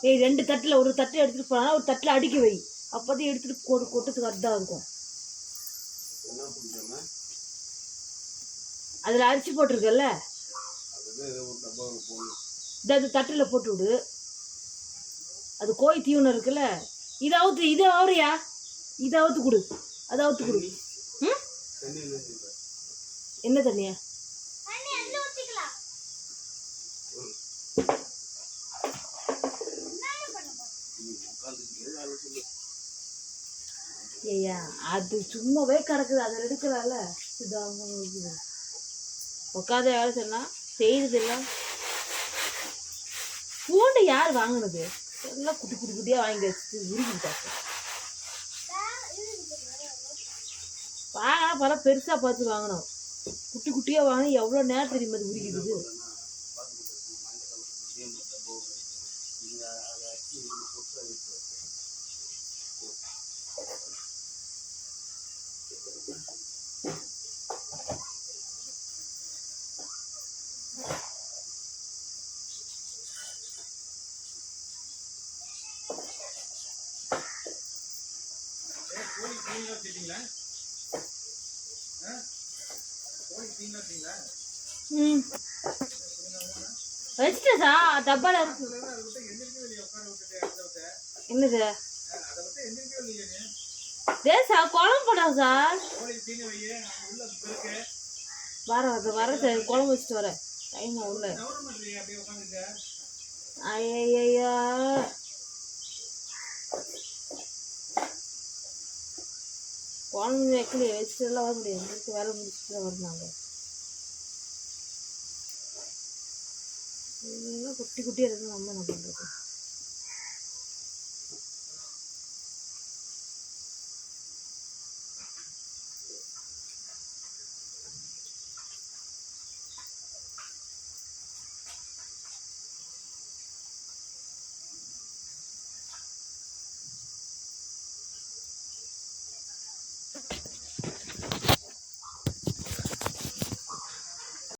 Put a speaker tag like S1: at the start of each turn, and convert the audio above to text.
S1: ஏய், 2 தட்டில் ஒரு தட்டு எடுத்துட்டு போனா ஒரு தட்டில் அடுக்கி வை. அப்போதான் எடுத்துட்டு கொட்டத்துக்கு கரெக்டாக இருக்கும். அதில் அரிசி போட்டிருக்கல, இந்த தட்டில் போட்டு விடு. அது கோழி தீவனம் இருக்குல்ல, இதை ஆவறியா, இதாவது கொடு, அதாவது கொடு. ம், என்ன தண்ணியா? ஐயா, அது சும்மாவே கிடக்குது, அதில் எடுக்கிறால. உட்காத வேலை சொன்னா செய்யறது இல்லை. பூண்டு யார் வாங்கினது? எல்லாம் குட்டி குட்டி குட்டியா வாங்கி வச்சு உருகிட்டாங்க. வாங்கினா பல பெருசா பார்த்து வாங்கணும். குட்டி குட்டியா வாங்கி எவ்வளோ நேரம் தெரியுமா அது உருகிடுது. வச்சுட்டா டப்பால இருக்கு. என்னது சார்? குழம்பு போடாது சார். வர சார், குழம்பு வச்சுட்டு வரேன். டைம் உள்ள. ஐயா, குழம்பு வைக்கலையே, வச்சுட்டு எல்லாம் வர முடியாது. வேலை முடிச்சுட்டு தான் வரணும். குட்டி குட்டியாக இருக்கு, நம்ம என்ன பண்ணுறது?